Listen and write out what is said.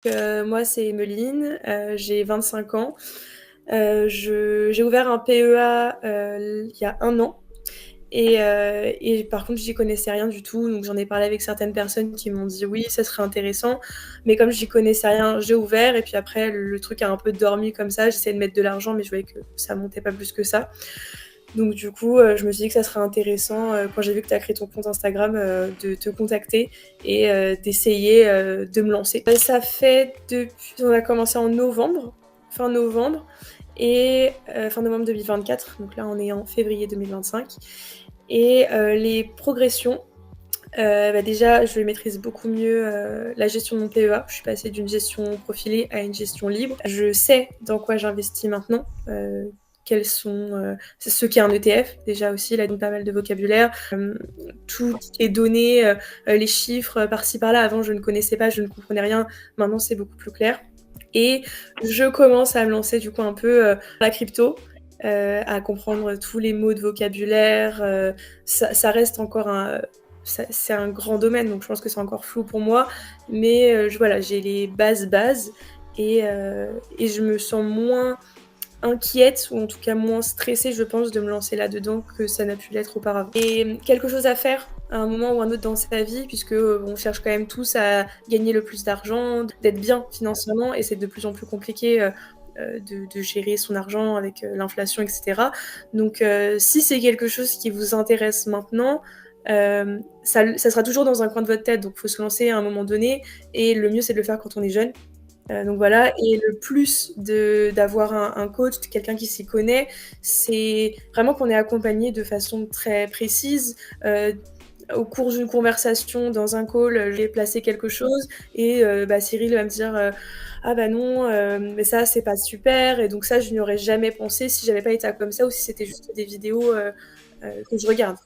Moi, c'est Emmeline, j'ai 25 ans. J'ai ouvert un PEA il y a 1 an et par contre, j'y connaissais rien du tout. Donc, j'en ai parlé avec certaines personnes qui m'ont dit oui, ça serait intéressant. Mais comme j'y connaissais rien, j'ai ouvert et puis après, le truc a un peu dormi comme ça. J'essayais de mettre de l'argent, mais je voyais que ça montait pas plus que ça. Donc du coup, je me suis dit que ça serait intéressant, quand j'ai vu que tu as créé ton compte Instagram, de te contacter et d'essayer, de me lancer. Ça fait depuis on a commencé en novembre, fin novembre et fin novembre 2024, donc là on est en février 2025 et les progressions, déjà je maîtrise beaucoup mieux, la gestion de mon PEA. Je suis passée d'une gestion profilée à une gestion libre. Je sais dans quoi j'investis maintenant, quels sont c'est ce qu'est un ETF déjà aussi, il a donc pas mal de vocabulaire, toutes les données, les chiffres par-ci par-là. Avant je ne connaissais pas, je ne comprenais rien, maintenant c'est beaucoup plus clair et je commence à me lancer du coup un peu la crypto, à comprendre tous les mots de vocabulaire, ça reste encore c'est un grand domaine, donc je pense que c'est encore flou pour moi, mais voilà, j'ai les bases et je me sens moins inquiète ou en tout cas moins stressée, je pense, de me lancer là-dedans que ça n'a pu l'être auparavant. Et quelque chose à faire à un moment ou un autre dans sa vie, puisque on cherche quand même tous à gagner le plus d'argent, d'être bien financièrement, et c'est de plus en plus compliqué de gérer son argent avec l'inflation, etc. Donc si c'est quelque chose qui vous intéresse maintenant, ça sera toujours dans un coin de votre tête, donc il faut se lancer à un moment donné, et le mieux c'est de le faire quand on est jeune. Donc voilà, et le plus d'avoir un coach, quelqu'un qui s'y connaît, c'est vraiment qu'on est accompagné de façon très précise. Au cours d'une conversation dans un call, j'ai placé quelque chose et Cyril va me dire ah bah non, mais ça c'est pas super, et donc ça je n'y aurais jamais pensé si j'avais pas été comme ça ou si c'était juste des vidéos que je regarde.